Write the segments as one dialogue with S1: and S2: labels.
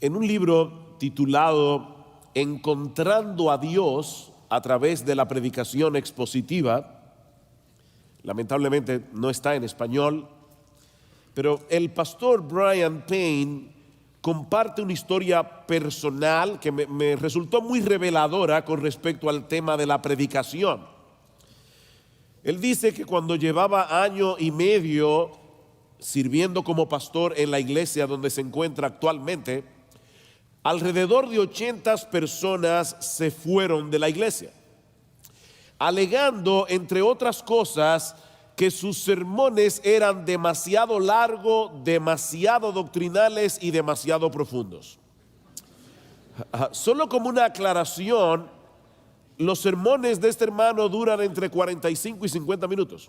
S1: En un libro titulado Encontrando a Dios a través de la predicación expositiva, lamentablemente no está en español, pero el pastor Brian Payne comparte una historia personal que me resultó muy reveladora con respecto al tema de la predicación. Él dice que cuando llevaba año y medio sirviendo como pastor en la iglesia donde se encuentra actualmente, alrededor de 80 personas se fueron de la iglesia, alegando, entre otras cosas, que sus sermones eran demasiado largos, demasiado doctrinales y demasiado profundos. Solo como una aclaración, los sermones de este hermano duran entre 45 y 50 minutos.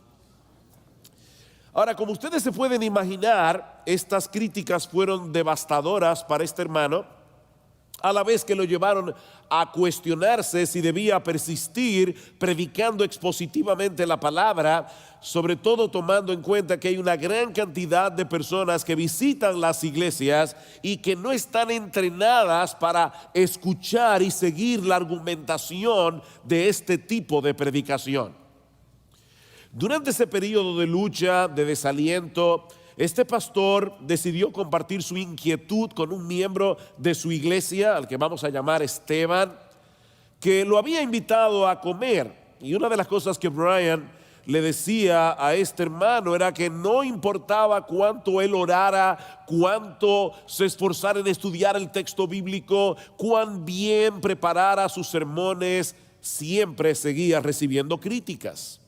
S1: Ahora, como ustedes se pueden imaginar, estas críticas fueron devastadoras para este hermano, a la vez que lo llevaron a cuestionarse si debía persistir predicando expositivamente la palabra, sobre todo tomando en cuenta que hay una gran cantidad de personas que visitan las iglesias y que no están entrenadas para escuchar y seguir la argumentación de este tipo de predicación. Durante ese periodo de lucha, de desaliento, este pastor decidió compartir su inquietud con un miembro de su iglesia, al que vamos a llamar Esteban, que lo había invitado a comer. Y una de las cosas que Brian le decía a este hermano era que no importaba cuánto él orara, cuánto se esforzara en estudiar el texto bíblico, cuán bien preparara sus sermones, siempre seguía recibiendo críticas.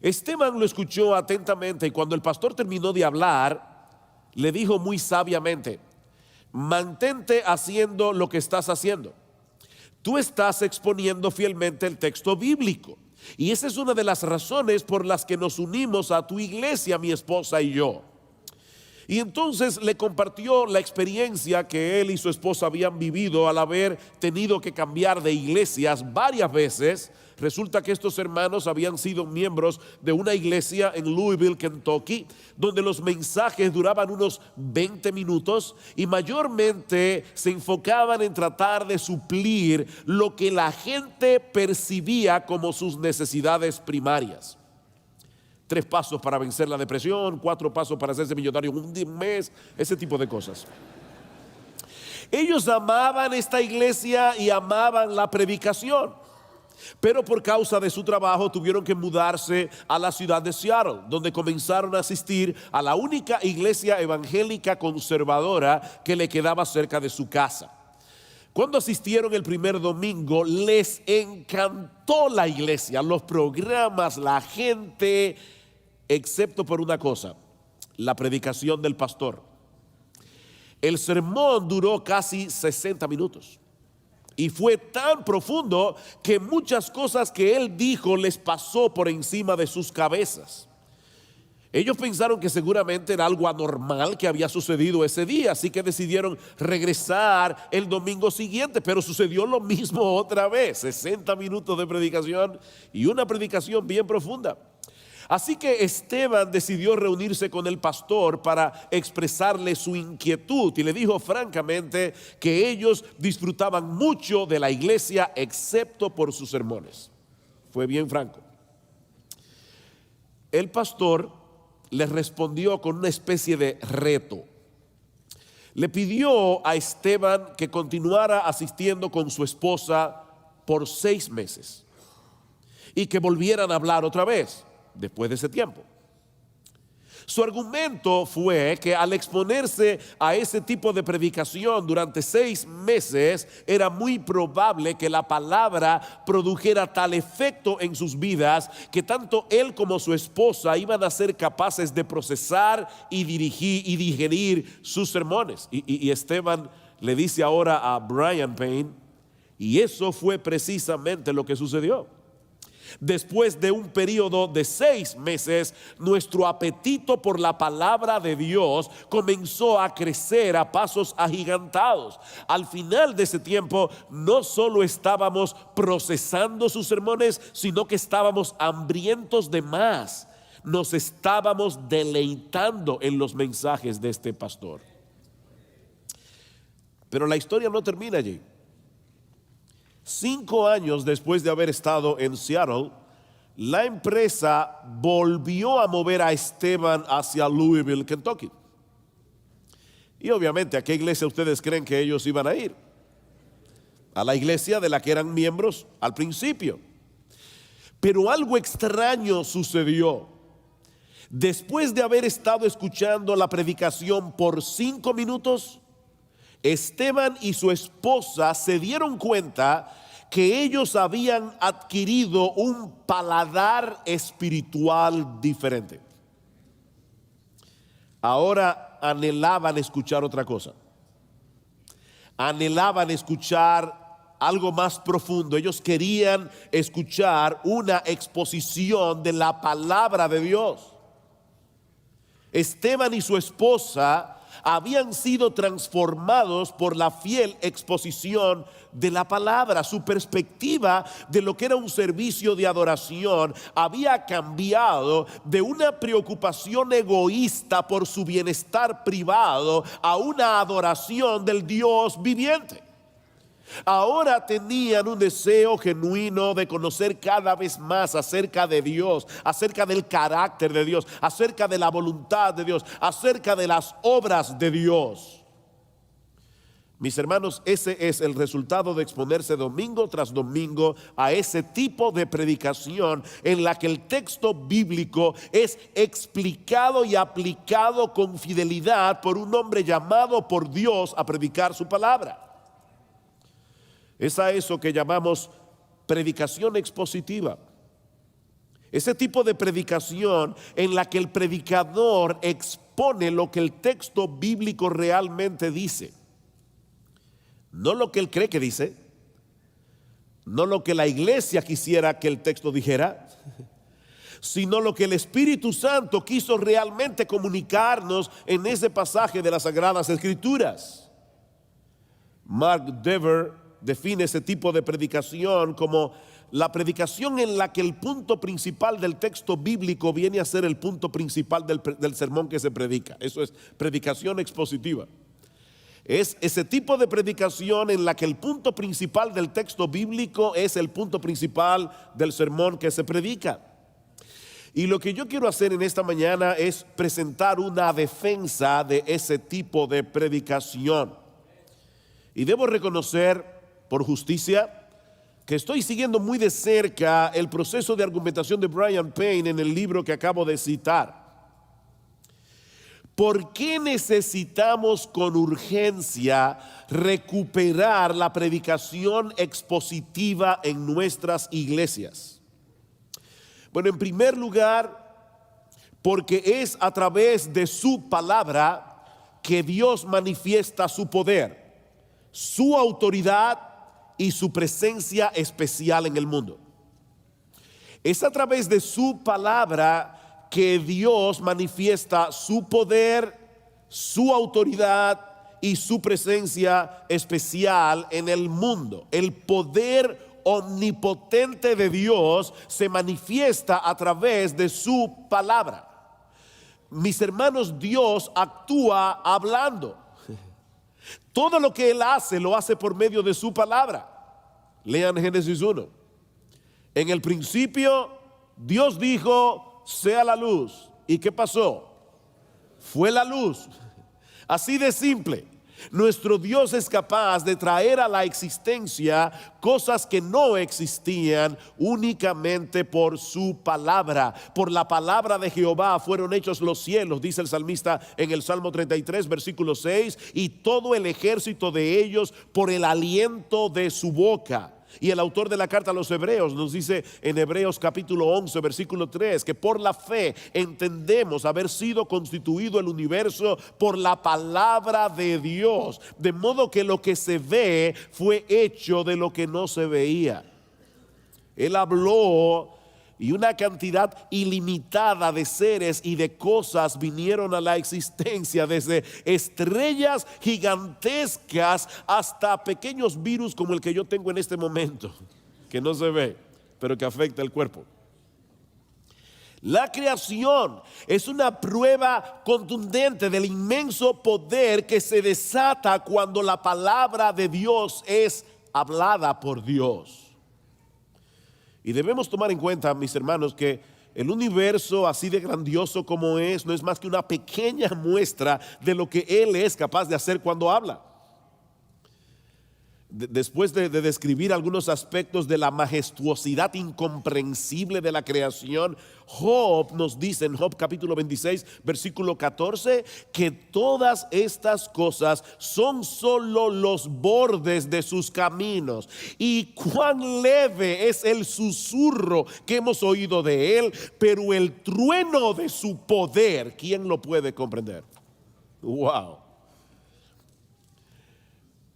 S1: Esteban lo escuchó atentamente y cuando el pastor terminó de hablar, le dijo muy sabiamente: mantente haciendo lo que estás haciendo. Tú estás exponiendo fielmente el texto bíblico. Y esa es una de las razones por las que nos unimos a tu iglesia, mi esposa y yo. Y entonces le compartió la experiencia que él y su esposa habían vivido al haber tenido que cambiar de iglesias varias veces. Resulta que estos hermanos habían sido miembros de una iglesia en Louisville, Kentucky, donde los mensajes duraban unos 20 minutos y mayormente se enfocaban en tratar de suplir lo que la gente percibía como sus necesidades primarias. 3 pasos para vencer la depresión, 4 pasos para hacerse millonario en un mes, ese tipo de cosas. Ellos amaban esta iglesia y amaban la predicación, pero por causa de su trabajo tuvieron que mudarse a la ciudad de Seattle, donde comenzaron a asistir a la única iglesia evangélica conservadora que le quedaba cerca de su casa. Cuando asistieron el primer domingo, les encantó la iglesia, los programas, la gente, excepto por una cosa: la predicación del pastor. El sermón duró casi 60 minutos y fue tan profundo que muchas cosas que él dijo les pasó por encima de sus cabezas. Ellos pensaron que seguramente era algo anormal que había sucedido ese día, así que decidieron regresar el domingo siguiente, pero sucedió lo mismo otra vez: 60 minutos de predicación y una predicación bien profunda. Así que Esteban decidió reunirse con el pastor para expresarle su inquietud y le dijo francamente que ellos disfrutaban mucho de la iglesia excepto por sus sermones. Fue bien franco. El pastor le respondió con una especie de reto. Le pidió a Esteban que continuara asistiendo con su esposa por 6 meses y que volvieran a hablar otra vez después de ese tiempo. Su argumento fue que al exponerse a ese tipo de predicación durante 6 meses, era muy probable que la palabra produjera tal efecto en sus vidas que tanto él como su esposa iban a ser capaces de procesar y dirigir y digerir sus sermones. Y Esteban le dice ahora a Brian Payne, y eso fue precisamente lo que sucedió. Después de un periodo de 6 meses, nuestro apetito por la palabra de Dios comenzó a crecer a pasos agigantados. Al final de ese tiempo, no solo estábamos procesando sus sermones, sino que estábamos hambrientos de más. Nos estábamos deleitando en los mensajes de este pastor. Pero la historia no termina allí. 5 años después de haber estado en Seattle, la empresa volvió a mover a Esteban hacia Louisville, Kentucky. Y obviamente, ¿a qué iglesia ustedes creen que ellos iban a ir? A la iglesia de la que eran miembros al principio. Pero algo extraño sucedió. Después de haber estado escuchando la predicación por 5 minutos, Esteban y su esposa se dieron cuenta que ellos habían adquirido un paladar espiritual diferente. Ahora anhelaban escuchar otra cosa. Anhelaban escuchar algo más profundo. Ellos querían escuchar una exposición de la palabra de Dios. Esteban y su esposa habían sido transformados por la fiel exposición de la palabra. Su perspectiva de lo que era un servicio de adoración había cambiado de una preocupación egoísta por su bienestar privado a una adoración del Dios viviente. Ahora tenían un deseo genuino de conocer cada vez más acerca de Dios, acerca del carácter de Dios, acerca de la voluntad de Dios, acerca de las obras de Dios. Mis hermanos, ese es el resultado de exponerse domingo tras domingo a ese tipo de predicación en la que el texto bíblico es explicado y aplicado con fidelidad por un hombre llamado por Dios a predicar su palabra. Es a eso que llamamos predicación expositiva. Ese tipo de predicación en la que el predicador expone lo que el texto bíblico realmente dice. No lo que él cree que dice, no lo que la iglesia quisiera que el texto dijera, sino lo que el Espíritu Santo quiso realmente comunicarnos en ese pasaje de las Sagradas Escrituras. Mark Dever define ese tipo de predicación como la predicación en la que el punto principal del texto bíblico viene a ser el punto principal del sermón que se predica. Eso es predicación expositiva. Es ese tipo de predicación en la que el punto principal del texto bíblico es el punto principal del sermón que se predica. Y lo que yo quiero hacer en esta mañana es presentar una defensa de ese tipo de predicación. Y debo reconocer, por justicia, que estoy siguiendo muy de cerca el proceso de argumentación de Brian Payne en el libro que acabo de citar. ¿Por qué necesitamos con urgencia recuperar la predicación expositiva en nuestras iglesias? Bueno, en primer lugar, porque es a través de su palabra que Dios manifiesta su poder, su autoridad y su presencia especial en el mundo. Es a través de su palabra que Dios manifiesta su poder, su autoridad y su presencia especial en el mundo. El poder omnipotente de Dios se manifiesta a través de su palabra. Mis hermanos, Dios actúa hablando. Todo lo que Él hace, lo hace por medio de su palabra. Lean Génesis 1. En el principio, Dios dijo, sea la luz. ¿Y qué pasó? Fue la luz. Así de simple. Nuestro Dios es capaz de traer a la existencia cosas que no existían únicamente por su palabra. Por la palabra de Jehová fueron hechos los cielos, dice el salmista en el Salmo 33, versículo 6, y todo el ejército de ellos por el aliento de su boca. Y el autor de la carta a los Hebreos nos dice en Hebreos capítulo 11 versículo 3 que por la fe entendemos haber sido constituido el universo por la palabra de Dios, de modo que lo que se ve fue hecho de lo que no se veía. Él habló y una cantidad ilimitada de seres y de cosas vinieron a la existencia, desde estrellas gigantescas hasta pequeños virus como el que yo tengo en este momento, que no se ve, pero que afecta el cuerpo. La creación es una prueba contundente del inmenso poder que se desata cuando la palabra de Dios es hablada por Dios. Y debemos tomar en cuenta, mis hermanos, que el universo así de grandioso como es, no es más que una pequeña muestra de lo que Él es capaz de hacer cuando habla. Después de describir algunos aspectos de la majestuosidad incomprensible de la creación, Job nos dice en Job capítulo 26, versículo 14, que todas estas cosas son solo los bordes de sus caminos, y cuán leve es el susurro que hemos oído de él, pero el trueno de su poder, ¿quién lo puede comprender? Wow.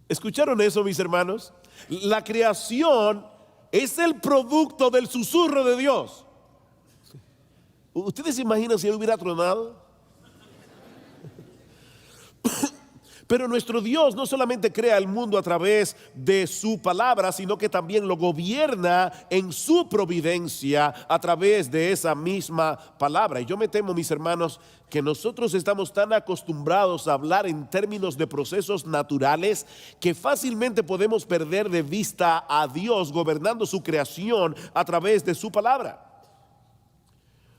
S1: ¿Escucharon eso, mis hermanos? La creación es el producto del susurro de Dios. ¿Ustedes se imaginan si él hubiera tronado? Pero nuestro Dios no solamente crea el mundo a través de su palabra, sino que también lo gobierna en su providencia a través de esa misma palabra. Y yo me temo, mis hermanos, que nosotros estamos tan acostumbrados a hablar en términos de procesos naturales que fácilmente podemos perder de vista a Dios gobernando su creación a través de su palabra.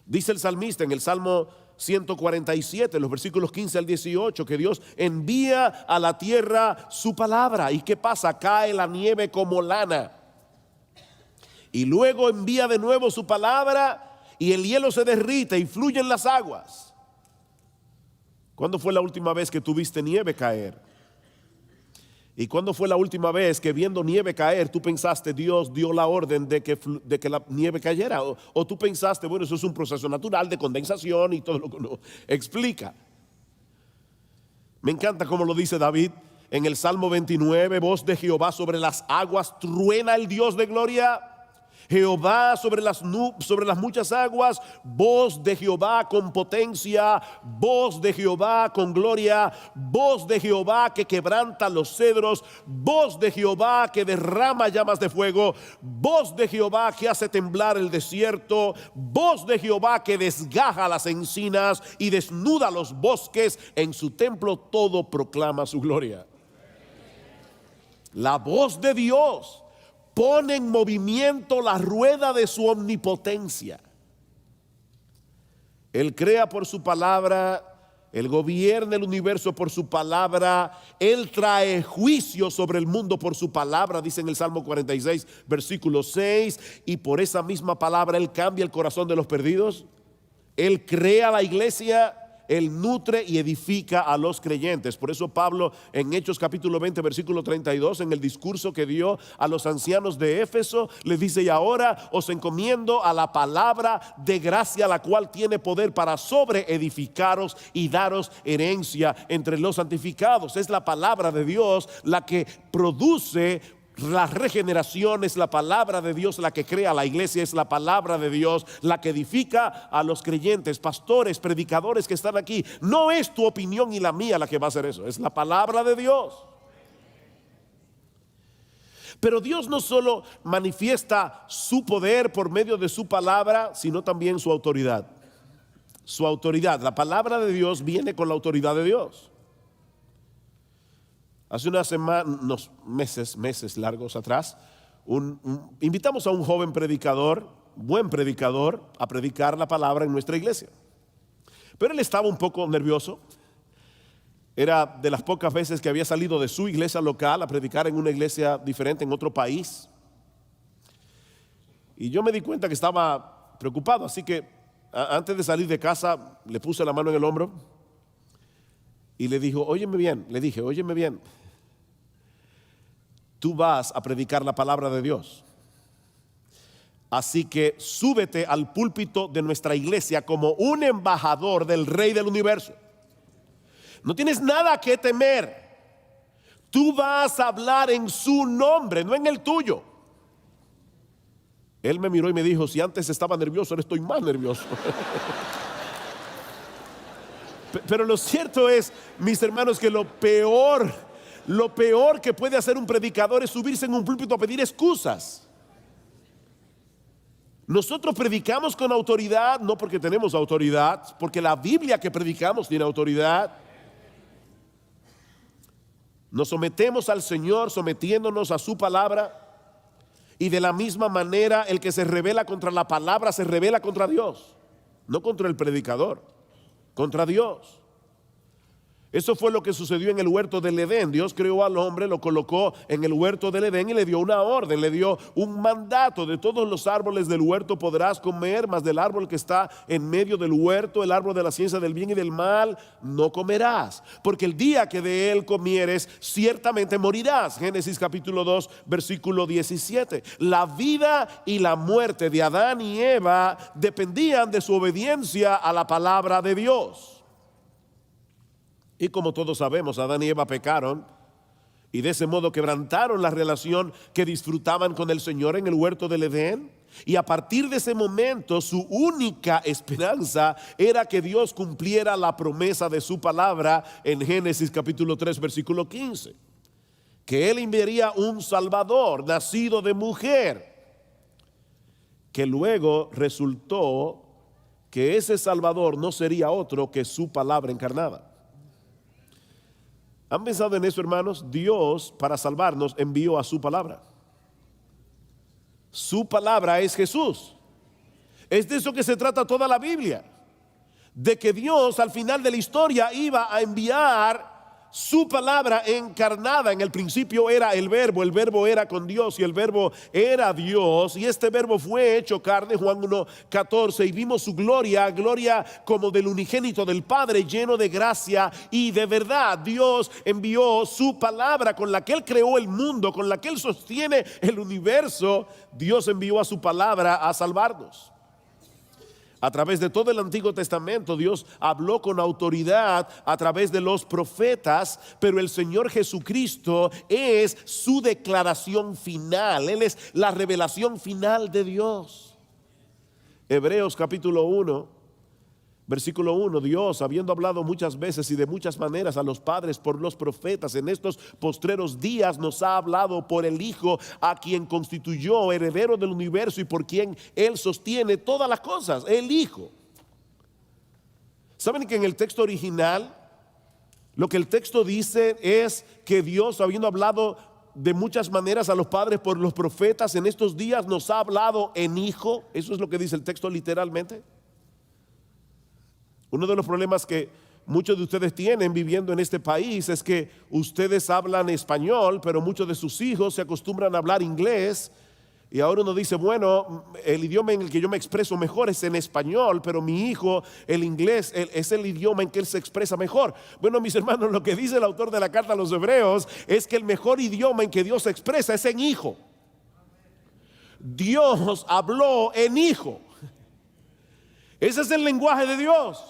S1: Dice el salmista en el Salmo 147, los versículos 15 al 18, que Dios envía a la tierra su palabra. ¿Y qué pasa? Cae la nieve como lana. Y luego envía de nuevo su palabra y el hielo se derrite y fluyen las aguas. ¿Cuándo fue la última vez que tuviste nieve caer? ¿Y cuándo fue la última vez que viendo nieve caer tú pensaste Dios dio la orden de que la nieve cayera? O tú pensaste, bueno, eso es un proceso natural de condensación y todo lo que uno explica. Me encanta como lo dice David en el Salmo 29, voz de Jehová sobre las aguas, truena el Dios de gloria. Jehová sobre las muchas aguas, voz de Jehová con potencia, voz de Jehová con gloria, voz de Jehová que quebranta los cedros, voz de Jehová que derrama llamas de fuego, voz de Jehová que hace temblar el desierto, voz de Jehová que desgaja las encinas y desnuda los bosques, en su templo todo proclama su gloria. La voz de Dios pone en movimiento la rueda de su omnipotencia. Él crea por su palabra, Él gobierna el universo por su palabra, Él trae juicio sobre el mundo por su palabra, dice en el Salmo 46, versículo 6, y por esa misma palabra Él cambia el corazón de los perdidos. Él crea la iglesia, Él nutre y edifica a los creyentes. Por eso Pablo en Hechos capítulo 20 versículo 32, en el discurso que dio a los ancianos de Éfeso, les dice: y ahora os encomiendo a la palabra de gracia, la cual tiene poder para sobreedificaros y daros herencia entre los santificados. Es la palabra de Dios la que produce la regeneración, es la palabra de Dios la que crea la iglesia, es la palabra de Dios la que edifica a los creyentes. Pastores, predicadores que están aquí, no es tu opinión y la mía la que va a hacer eso, es la palabra de Dios. Pero Dios no solo manifiesta su poder por medio de su palabra, sino también su autoridad. Su autoridad, la palabra de Dios viene con la autoridad de Dios. Hace unas semanas, meses largos atrás, invitamos a un joven predicador, buen predicador, a predicar la palabra en nuestra iglesia. Pero él estaba un poco nervioso. Era de las pocas veces que había salido de su iglesia local a predicar en una iglesia diferente en otro país. Y yo me di cuenta que estaba preocupado, así que antes de salir de casa le puse la mano en el hombro y le dije, óyeme bien. Tú vas a predicar la palabra de Dios. Así que súbete al púlpito de nuestra iglesia como un embajador del Rey del universo. No tienes nada que temer. Tú vas a hablar en su nombre, no en el tuyo. Él me miró y me dijo, si antes estaba nervioso, ahora estoy más nervioso. Pero lo cierto es, mis hermanos, que lo peor que puede hacer un predicador es subirse en un púlpito a pedir excusas. Nosotros predicamos con autoridad, no porque tenemos autoridad, porque la Biblia que predicamos tiene autoridad. Nos sometemos al Señor sometiéndonos a su palabra, y de la misma manera el que se rebela contra la palabra se rebela contra Dios, no contra el predicador, contra Dios. Eso fue lo que sucedió en el huerto del Edén. Dios creó al hombre, lo colocó en el huerto del Edén y le dio una orden, le dio un mandato: de todos los árboles del huerto podrás comer, mas del árbol que está en medio del huerto, el árbol de la ciencia del bien y del mal, no comerás, porque el día que de él comieres, ciertamente morirás. Génesis capítulo 2, versículo 17. La vida y la muerte de Adán y Eva dependían de su obediencia a la palabra de Dios. Y como todos sabemos, Adán y Eva pecaron y de ese modo quebrantaron la relación que disfrutaban con el Señor en el huerto del Edén. Y a partir de ese momento su única esperanza era que Dios cumpliera la promesa de su palabra en Génesis capítulo 3 versículo 15, que Él enviaría un Salvador nacido de mujer, que luego resultó que ese Salvador no sería otro que su palabra encarnada. ¿Han pensado en eso, hermanos? Dios, para salvarnos, envió a su palabra. Su palabra es Jesús. Es de eso que se trata toda la Biblia, de que Dios al final de la historia iba a enviar su palabra encarnada. En el principio era el verbo era con Dios y el verbo era Dios, y este verbo fue hecho carne, Juan 1:14, y vimos su gloria, gloria como del unigénito del Padre, lleno de gracia y de verdad. Dios envió su palabra con la que Él creó el mundo, con la que Él sostiene el universo. Dios envió a su palabra a salvarnos. A través de todo el Antiguo Testamento Dios habló con autoridad a través de los profetas, pero el Señor Jesucristo es su declaración final. Él es la revelación final de Dios. Hebreos capítulo 1 versículo 1: Dios, habiendo hablado muchas veces y de muchas maneras a los padres por los profetas, en estos postreros días nos ha hablado por el Hijo, a quien constituyó heredero del universo y por quien Él sostiene todas las cosas, el Hijo. ¿Saben que en el texto original lo que el texto dice es que Dios, habiendo hablado de muchas maneras a los padres por los profetas, en estos días nos ha hablado en Hijo? Eso es lo que dice el texto literalmente. Uno de los problemas que muchos de ustedes tienen viviendo en este país es que ustedes hablan español, pero muchos de sus hijos se acostumbran a hablar inglés. Y ahora uno dice, bueno, el idioma en el que yo me expreso mejor es en español, pero mi hijo, el inglés, es el idioma en que él se expresa mejor. Bueno, mis hermanos, lo que dice el autor de la carta a los Hebreos es que el mejor idioma en que Dios se expresa es en Hijo. Dios habló en Hijo. Ese es el lenguaje de Dios.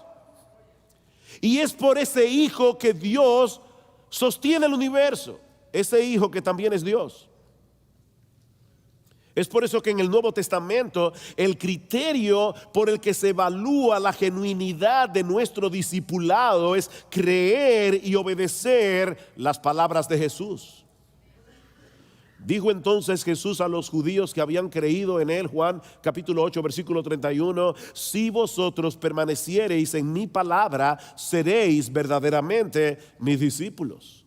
S1: Y es por ese Hijo que Dios sostiene el universo, ese Hijo que también es Dios. Es por eso que en el Nuevo Testamento el criterio por el que se evalúa la genuinidad de nuestro discipulado es creer y obedecer las palabras de Jesús. Dijo entonces Jesús a los judíos que habían creído en él, Juan capítulo 8 versículo 31: si vosotros permaneciereis en mi palabra, seréis verdaderamente mis discípulos.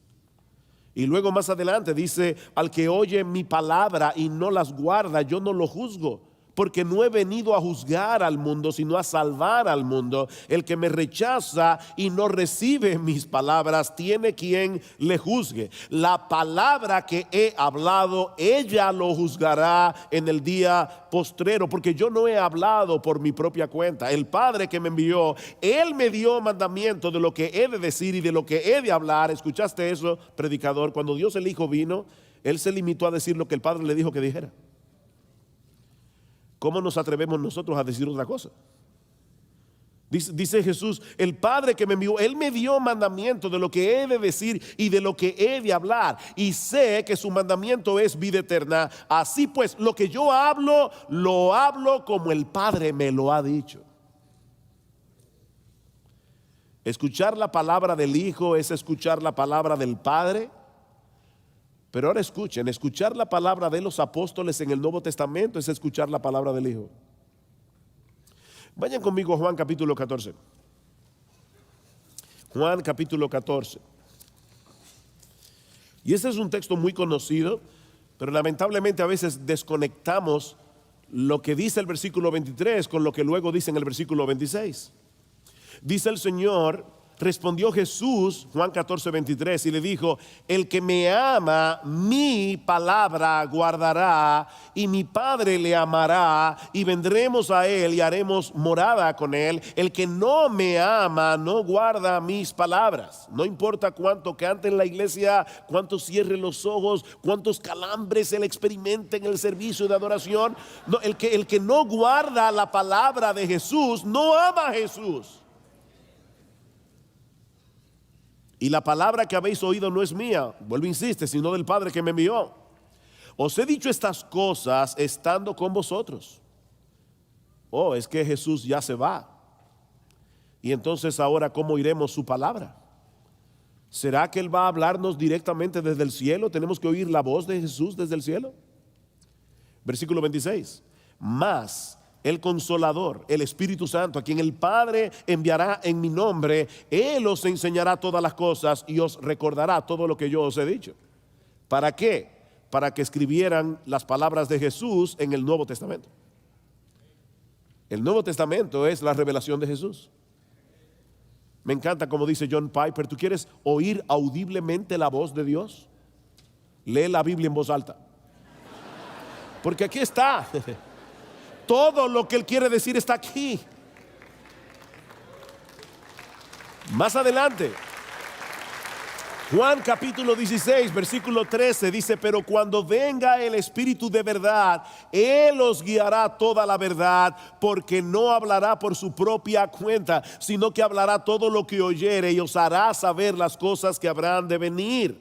S1: Y luego más adelante dice: al que oye mi palabra y no las guarda, yo no lo juzgo, porque no he venido a juzgar al mundo, sino a salvar al mundo. El que me rechaza y no recibe mis palabras, tiene quien le juzgue. La palabra que he hablado, ella lo juzgará en el día postrero, porque yo no he hablado por mi propia cuenta. El Padre que me envió, Él me dio mandamiento de lo que he de decir y de lo que he de hablar. ¿Escuchaste eso, predicador? Cuando Dios el Hijo vino, Él se limitó a decir lo que el Padre le dijo que dijera. ¿Cómo nos atrevemos nosotros a decir otra cosa? Dice Jesús: el Padre que me envió, Él me dio mandamiento de lo que he de decir y de lo que he de hablar, y sé que su mandamiento es vida eterna. Así pues, lo que yo hablo, lo hablo como el Padre me lo ha dicho. Escuchar la palabra del Hijo es escuchar la palabra del Padre. Pero ahora escuchen, escuchar la palabra de los apóstoles en el Nuevo Testamento es escuchar la palabra del Hijo. Vayan conmigo a Juan capítulo 14. Juan capítulo 14. Y este es un texto muy conocido, pero lamentablemente a veces desconectamos lo que dice el versículo 23 con lo que luego dice en el versículo 26. Dice el Señor: respondió Jesús, Juan 14, 23, y le dijo: el que me ama, mi palabra guardará, y mi Padre le amará, y vendremos a él y haremos morada con él. El que no me ama no guarda mis palabras. No importa cuánto cante en la iglesia, cuánto cierre los ojos, cuántos calambres él experimente en el servicio de adoración. No, el que no guarda la palabra de Jesús no ama a Jesús. Y la palabra que habéis oído no es mía, vuelvo, insiste, sino del Padre que me envió. Os he dicho estas cosas estando con vosotros. Oh, es que Jesús ya se va. Y entonces ahora, ¿cómo iremos su palabra? ¿Será que Él va a hablarnos directamente desde el cielo? ¿Tenemos que oír la voz de Jesús desde el cielo? Versículo 26. Mas el Consolador, el Espíritu Santo, a quien el Padre enviará en mi nombre, Él os enseñará todas las cosas y os recordará todo lo que yo os he dicho. ¿Para qué? Para que escribieran las palabras de Jesús en el Nuevo Testamento. El Nuevo Testamento es la revelación de Jesús. Me encanta como dice John Piper: ¿tú quieres oír audiblemente la voz de Dios? Lee la Biblia en voz alta. Porque aquí está. Todo lo que Él quiere decir está aquí. Más adelante, Juan capítulo 16, versículo 13 dice: pero cuando venga el Espíritu de verdad, Él os guiará toda la verdad, porque no hablará por su propia cuenta, sino que hablará todo lo que oyere y os hará saber las cosas que habrán de venir.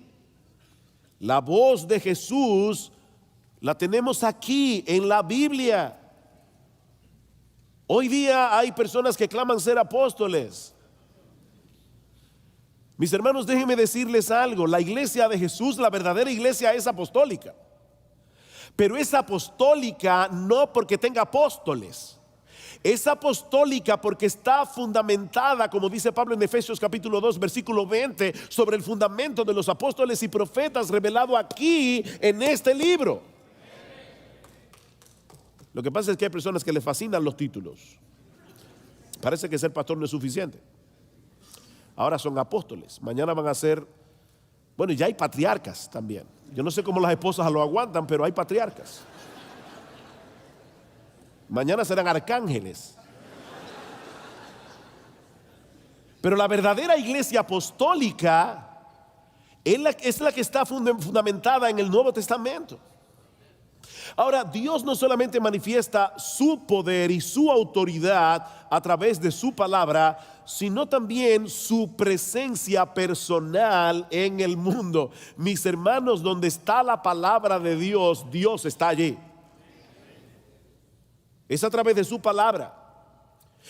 S1: La voz de Jesús la tenemos aquí en la Biblia. Hoy día hay personas que claman ser apóstoles. Mis hermanos, déjenme decirles algo: la iglesia de Jesús, la verdadera iglesia, es apostólica. Pero es apostólica no porque tenga apóstoles. Es apostólica porque está fundamentada, como dice Pablo en Efesios capítulo 2, versículo 20, sobre el fundamento de los apóstoles y profetas revelado aquí en este libro. Lo que pasa es que hay personas que les fascinan los títulos. Parece que ser pastor no es suficiente. Ahora son apóstoles. Mañana van a ser, bueno, ya hay patriarcas también. Yo no sé cómo las esposas lo aguantan, pero hay patriarcas. Mañana serán arcángeles. Pero la verdadera iglesia apostólica es la que está fundamentada en el Nuevo Testamento. Ahora, Dios no solamente manifiesta su poder y su autoridad a través de su palabra, sino también su presencia personal en el mundo. Mis hermanos, donde está la palabra de Dios, Dios está allí. Es a través de su palabra.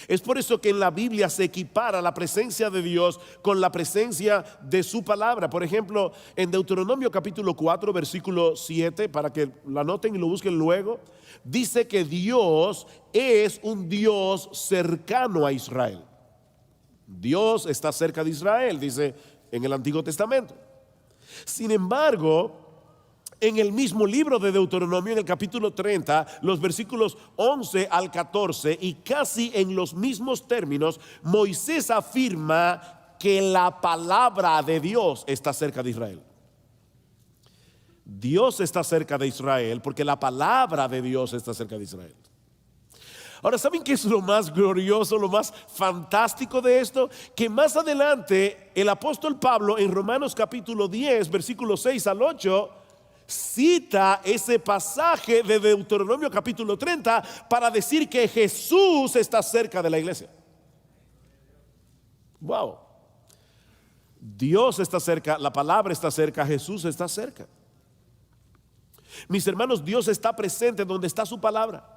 S1: Es por eso que en la Biblia se equipara la presencia de Dios con la presencia de su palabra. Por ejemplo, en Deuteronomio capítulo 4, versículo 7, para que lo anoten y lo busquen luego, dice que Dios es un Dios cercano a Israel. Dios está cerca de Israel, dice en el Antiguo Testamento. Sin embargo, en el mismo libro de Deuteronomio, en el capítulo 30, los versículos 11 al 14, y casi en los mismos términos, Moisés afirma que la palabra de Dios está cerca de Israel. Dios está cerca de Israel porque la palabra de Dios está cerca de Israel. Ahora, ¿saben qué es lo más glorioso, lo más fantástico de esto? Que más adelante el apóstol Pablo en Romanos capítulo 10, versículos 6 al 8, cita ese pasaje de Deuteronomio capítulo 30 para decir que Jesús está cerca de la iglesia. Wow. Dios está cerca, la palabra está cerca, Jesús está cerca. Mis hermanos, Dios está presente donde está su palabra.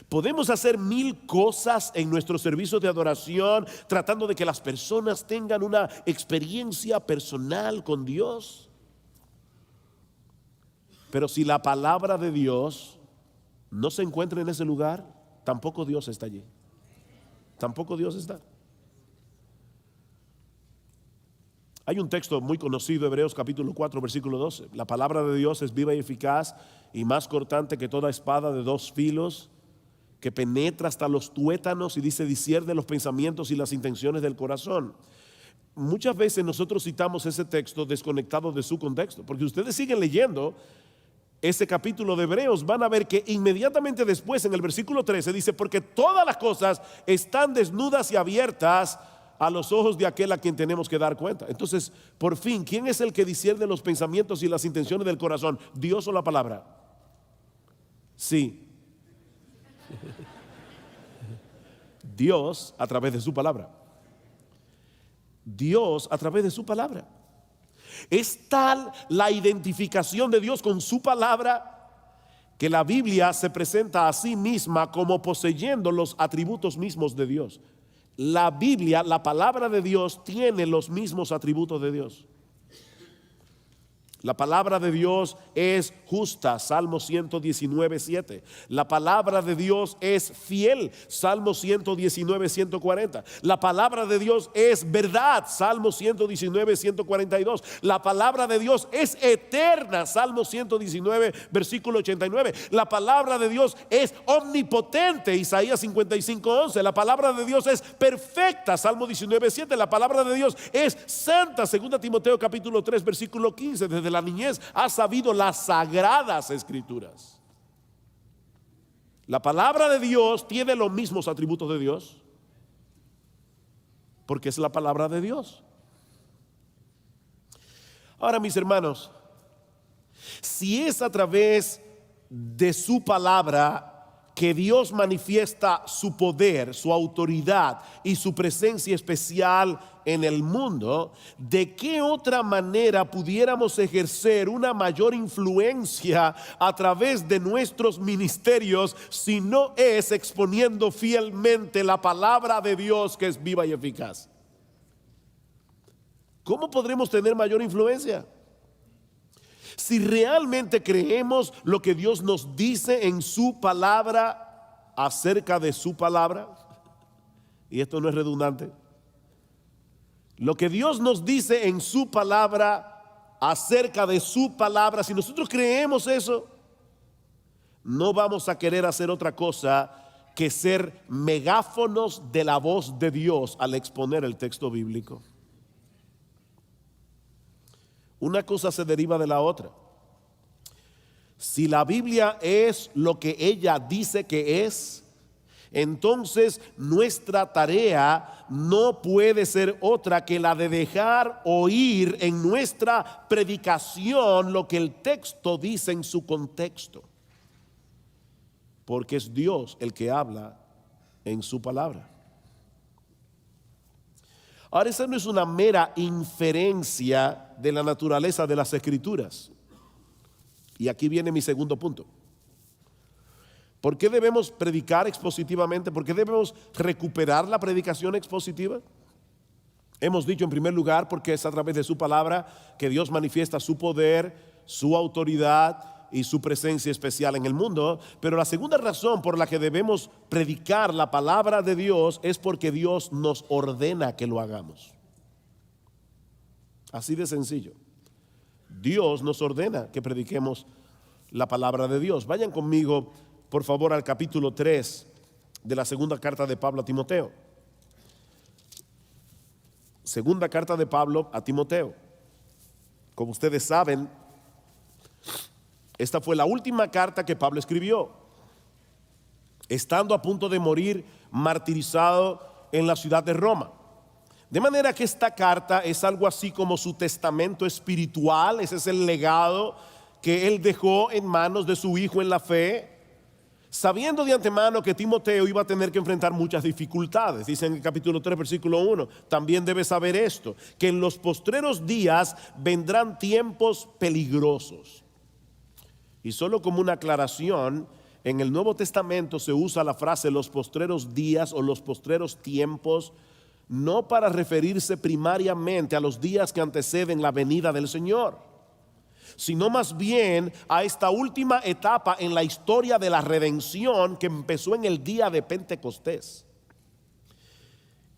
S1: Podemos hacer mil cosas en nuestro servicio de adoración tratando de que las personas tengan una experiencia personal con Dios. Pero si la palabra de Dios no se encuentra en ese lugar, tampoco Dios está allí. tampoco Dios está. Hay un texto muy conocido, Hebreos capítulo 4, versículo 12. La palabra de Dios es viva y eficaz y más cortante que toda espada de dos filos, que penetra hasta los tuétanos y dice discierne los pensamientos y las intenciones del corazón. Muchas veces nosotros citamos ese texto desconectado de su contexto, porque ustedes siguen leyendo ese capítulo de Hebreos, van a ver que inmediatamente después en el versículo 13 dice, porque todas las cosas están desnudas y abiertas a los ojos de aquel a quien tenemos que dar cuenta. Entonces, por fin, ¿quién es el que discierne los pensamientos y las intenciones del corazón? ¿Dios o la palabra? Sí. Dios a través de su palabra. Dios a través de su palabra. Es tal la identificación de Dios con su palabra que la Biblia se presenta a sí misma como poseyendo los atributos mismos de Dios. La Biblia, la palabra de Dios, tiene los mismos atributos de Dios. La palabra de Dios es justa, Salmo 119, 7. La palabra de Dios es fiel, Salmo 119, 140. La palabra de Dios es verdad, Salmo 119, 142. La palabra de Dios es eterna, Salmo 119, versículo 89. La palabra de Dios es omnipotente, Isaías 55, 11. La palabra de Dios es perfecta, Salmo 19, 7. La palabra de Dios es santa, 2 Timoteo capítulo 3, versículo 15. Desde la niñez has sabido las sagradas escrituras. La palabra de Dios tiene los mismos atributos de Dios, porque es la palabra de Dios. Ahora, mis hermanos, si es a través de su palabra que Dios manifiesta su poder, su autoridad y su presencia especial en el mundo, ¿de qué otra manera pudiéramos ejercer una mayor influencia a través de nuestros ministerios si no es exponiendo fielmente la palabra de Dios que es viva y eficaz? ¿Cómo podremos tener mayor influencia? Si realmente creemos lo que Dios nos dice en su palabra acerca de su palabra, y esto no es redundante, lo que Dios nos dice en su palabra acerca de su palabra, si nosotros creemos eso, no vamos a querer hacer otra cosa que ser megáfonos de la voz de Dios al exponer el texto bíblico. Una cosa se deriva de la otra. Si la Biblia es lo que ella dice que es, entonces nuestra tarea no puede ser otra que la de dejar oír en nuestra predicación lo que el texto dice en su contexto, porque es Dios el que habla en su palabra. Ahora, esa no es una mera inferencia de la naturaleza de las Escrituras. Y aquí viene mi segundo punto. ¿Por qué debemos predicar expositivamente? ¿Por qué debemos recuperar la predicación expositiva? Hemos dicho en primer lugar porque es a través de su palabra que Dios manifiesta su poder, su autoridad y su presencia especial en el mundo. Pero la segunda razón por la que debemos predicar la palabra de Dios es porque Dios nos ordena que lo hagamos. Así de sencillo. Dios nos ordena que prediquemos la palabra de Dios. Vayan conmigo, por favor, al capítulo 3 de la segunda carta de Pablo a Timoteo. Segunda carta de Pablo a Timoteo. Como ustedes saben, esta fue la última carta que Pablo escribió, estando a punto de morir martirizado en la ciudad de Roma. De manera que esta carta es algo así como su testamento espiritual. Ese es el legado que él dejó en manos de su hijo en la fe, sabiendo de antemano que Timoteo iba a tener que enfrentar muchas dificultades. Dice en el capítulo 3, versículo 1, también debes saber esto, que en los postreros días vendrán tiempos peligrosos. Y solo como una aclaración, en el Nuevo Testamento se usa la frase los postreros días o los postreros tiempos, no para referirse primariamente a los días que anteceden la venida del Señor, sino más bien a esta última etapa en la historia de la redención que empezó en el día de Pentecostés.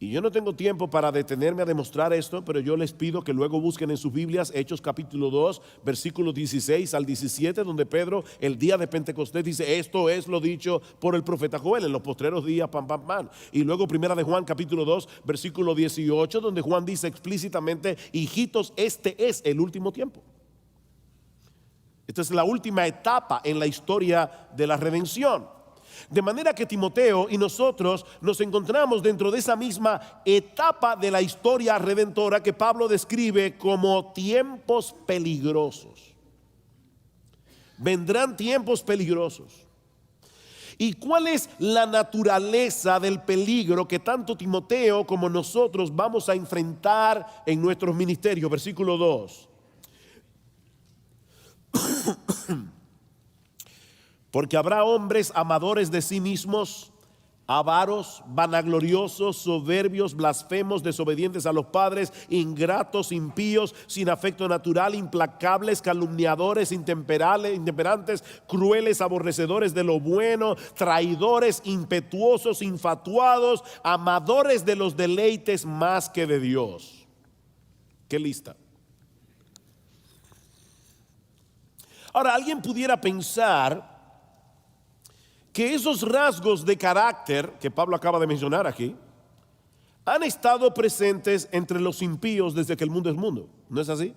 S1: Y yo no tengo tiempo para detenerme a demostrar esto, pero yo les pido que luego busquen en sus Biblias Hechos capítulo 2, versículos 16 al 17, donde Pedro el día de Pentecostés dice: esto es lo dicho por el profeta Joel en los postreros días, pam, pam, pam. Y luego primera de Juan capítulo 2, versículo 18, donde Juan dice explícitamente: hijitos, este es el último tiempo. Esta es la última etapa en la historia de la redención. De manera que Timoteo y nosotros nos encontramos dentro de esa misma etapa de la historia redentora que Pablo describe como tiempos peligrosos. Vendrán tiempos peligrosos. ¿Y cuál es la naturaleza del peligro que tanto Timoteo como nosotros vamos a enfrentar en nuestros ministerios? Versículo 2. Porque habrá hombres amadores de sí mismos, avaros, vanagloriosos, soberbios, blasfemos, desobedientes a los padres, ingratos, impíos, sin afecto natural, implacables, calumniadores, intemperantes, crueles, aborrecedores de lo bueno, traidores, impetuosos, infatuados, amadores de los deleites más que de Dios. ¿Qué lista? Ahora, alguien pudiera pensar que esos rasgos de carácter que Pablo acaba de mencionar aquí han estado presentes entre los impíos desde que el mundo es mundo. ¿No es así?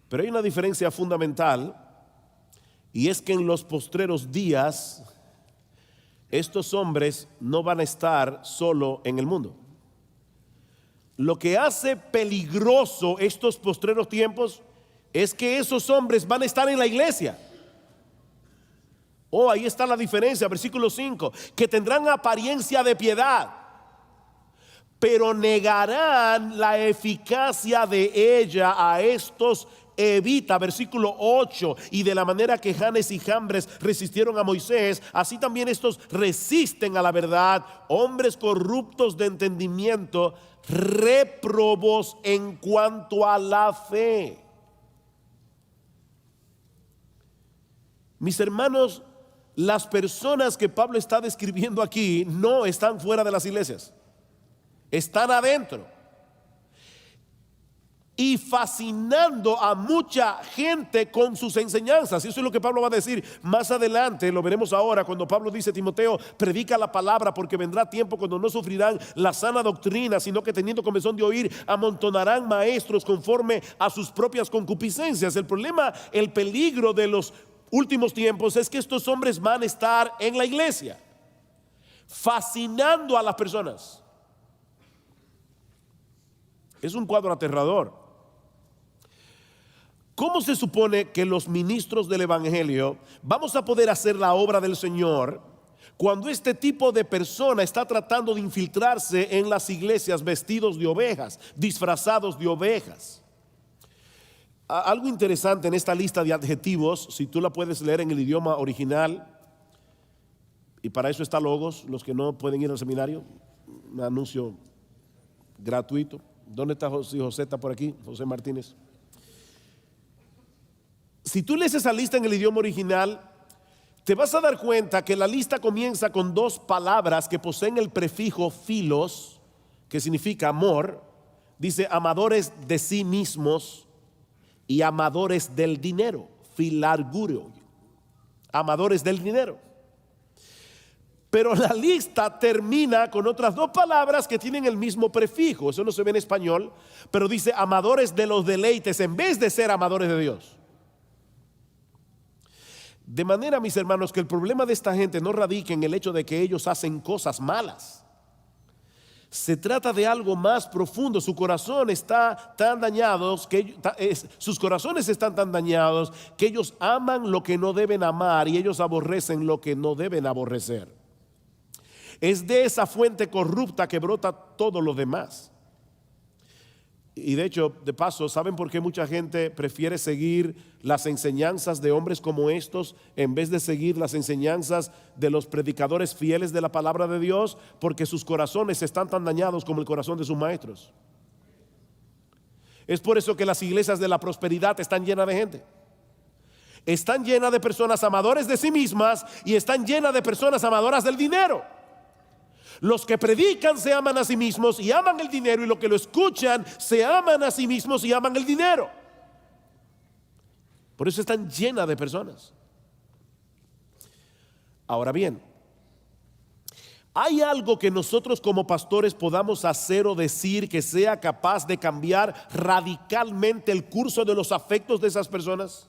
S1: Pero hay una diferencia fundamental, y es que en los postreros días estos hombres no van a estar solo en el mundo. Lo que hace peligroso estos postreros tiempos es que esos hombres van a estar en la iglesia. Oh, ahí está la diferencia, versículo 5, que tendrán apariencia de piedad, pero negarán la eficacia de ella. A estos evita, versículo 8, y de la manera que Janes y Jambres resistieron a Moisés, así también estos resisten a la verdad, hombres corruptos de entendimiento, réprobos en cuanto a la fe. Mis hermanos, las personas que Pablo está describiendo aquí no están fuera de las iglesias, están adentro y fascinando a mucha gente con sus enseñanzas. Y eso es lo que Pablo va a decir más adelante. Lo veremos ahora cuando Pablo dice: Timoteo, predica la palabra, porque vendrá tiempo cuando no sufrirán la sana doctrina, sino que teniendo comezón de oír, amontonarán maestros conforme a sus propias concupiscencias. El problema, el peligro de los últimos tiempos es que estos hombres van a estar en la iglesia, fascinando a las personas. Es un cuadro aterrador. ¿Cómo se supone que los ministros del evangelio vamos a poder hacer la obra del Señor cuando este tipo de persona está tratando de infiltrarse en las iglesias vestidos de ovejas, disfrazados de ovejas? Algo interesante en esta lista de adjetivos, si tú la puedes leer en el idioma original, y para eso está Logos, los que no pueden ir al seminario, un anuncio gratuito. ¿Dónde está José? José está por aquí, José Martínez. Si tú lees esa lista en el idioma original, te vas a dar cuenta que la lista comienza con dos palabras que poseen el prefijo philos, que significa amor. Dice amadores de sí mismos y amadores del dinero, filargurio, amadores del dinero. Pero la lista termina con otras dos palabras que tienen el mismo prefijo. Eso no se ve en español, pero dice amadores de los deleites en vez de ser amadores de Dios. De manera, mis hermanos, que el problema de esta gente no radica en el hecho de que ellos hacen cosas malas. Se trata de algo más profundo. Su corazón está tan dañado sus corazones están tan dañados que ellos aman lo que no deben amar y ellos aborrecen lo que no deben aborrecer. Es de esa fuente corrupta que brota todo lo demás. Y de hecho, de paso, ¿saben por qué mucha gente prefiere seguir las enseñanzas de hombres como estos en vez de seguir las enseñanzas de los predicadores fieles de la palabra de Dios? Porque sus corazones están tan dañados como el corazón de sus maestros. Es por eso que las iglesias de la prosperidad están llenas de gente. Están llenas de personas amadores de sí mismas y están llenas de personas amadoras del dinero. Los que predican se aman a sí mismos y aman el dinero, y los que lo escuchan se aman a sí mismos y aman el dinero. Por eso están llenas de personas. Ahora bien, ¿hay algo que nosotros como pastores podamos hacer o decir que sea capaz de cambiar radicalmente el curso de los afectos de esas personas?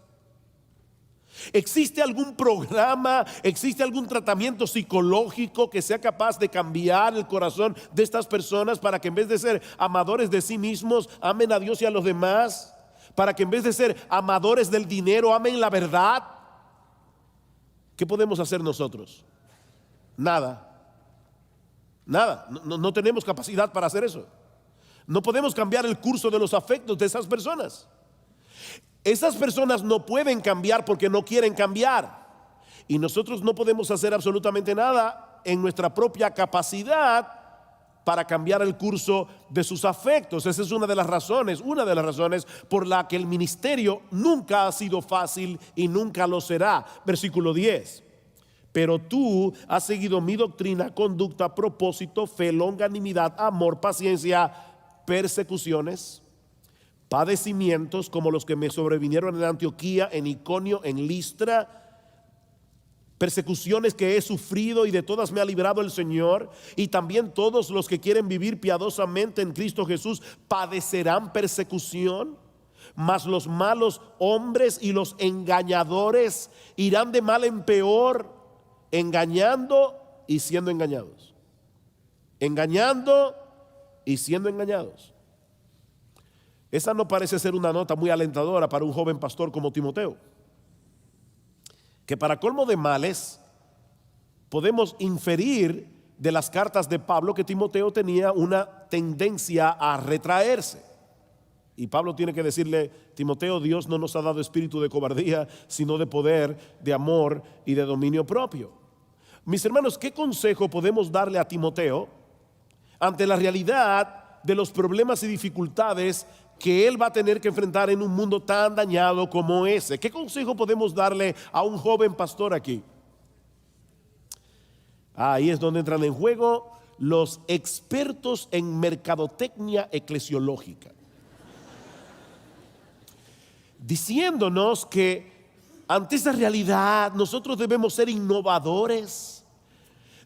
S1: ¿Existe algún programa, existe algún tratamiento psicológico que sea capaz de cambiar el corazón de estas personas para que en vez de ser amadores de sí mismos, amen a Dios y a los demás? Para que en vez de ser amadores del dinero, amen la verdad. ¿Qué podemos hacer nosotros? Nada. Nada. No tenemos capacidad para hacer eso. No podemos cambiar el curso de los afectos de esas personas. Esas personas no pueden cambiar porque no quieren cambiar. Y nosotros no podemos hacer absolutamente nada en nuestra propia capacidad para cambiar el curso de sus afectos. Esa es una de las razones por la que el ministerio nunca ha sido fácil y nunca lo será. Versículo 10. Pero tú has seguido mi doctrina, conducta, propósito, fe, longanimidad, amor, paciencia, persecuciones, padecimientos como los que me sobrevinieron en Antioquía, en Iconio, en Listra, persecuciones que he sufrido y de todas me ha librado el Señor. Y también todos los que quieren vivir piadosamente en Cristo Jesús padecerán persecución. Mas los malos hombres y los engañadores irán de mal en peor, engañando y siendo engañados. Engañando y siendo engañados. Esa no parece ser una nota muy alentadora para un joven pastor como Timoteo, que para colmo de males podemos inferir de las cartas de Pablo que Timoteo tenía una tendencia a retraerse. Y Pablo tiene que decirle: Timoteo, Dios no nos ha dado espíritu de cobardía, sino de poder, de amor y de dominio propio. Mis hermanos, ¿qué consejo podemos darle a Timoteo ante la realidad de los problemas y dificultades que él va a tener que enfrentar en un mundo tan dañado como ese? ¿Qué consejo podemos darle a un joven pastor aquí? Ahí es donde entran en juego los expertos en mercadotecnia eclesiológica, diciéndonos que ante esa realidad nosotros debemos ser innovadores.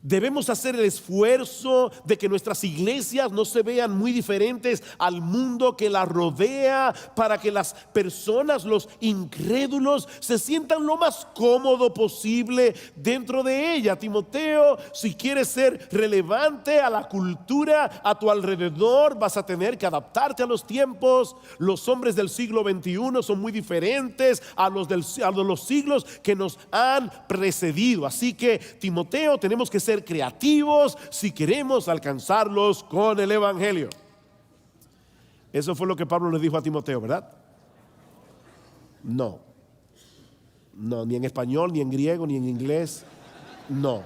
S1: Debemos hacer el esfuerzo de que nuestras iglesias no se vean muy diferentes al mundo que la rodea, para que las personas, los incrédulos, se sientan lo más cómodo posible dentro de ella. Timoteo, si quieres ser relevante a la cultura a tu alrededor, vas a tener que adaptarte a los tiempos. Los hombres del siglo XXI son muy diferentes a los siglos que nos han precedido. Así que, Timoteo, tenemos que ser creativos si queremos alcanzarlos con el evangelio. Eso fue lo que Pablo le dijo a Timoteo, ¿verdad? No, ni en español, ni en griego, ni en inglés. No.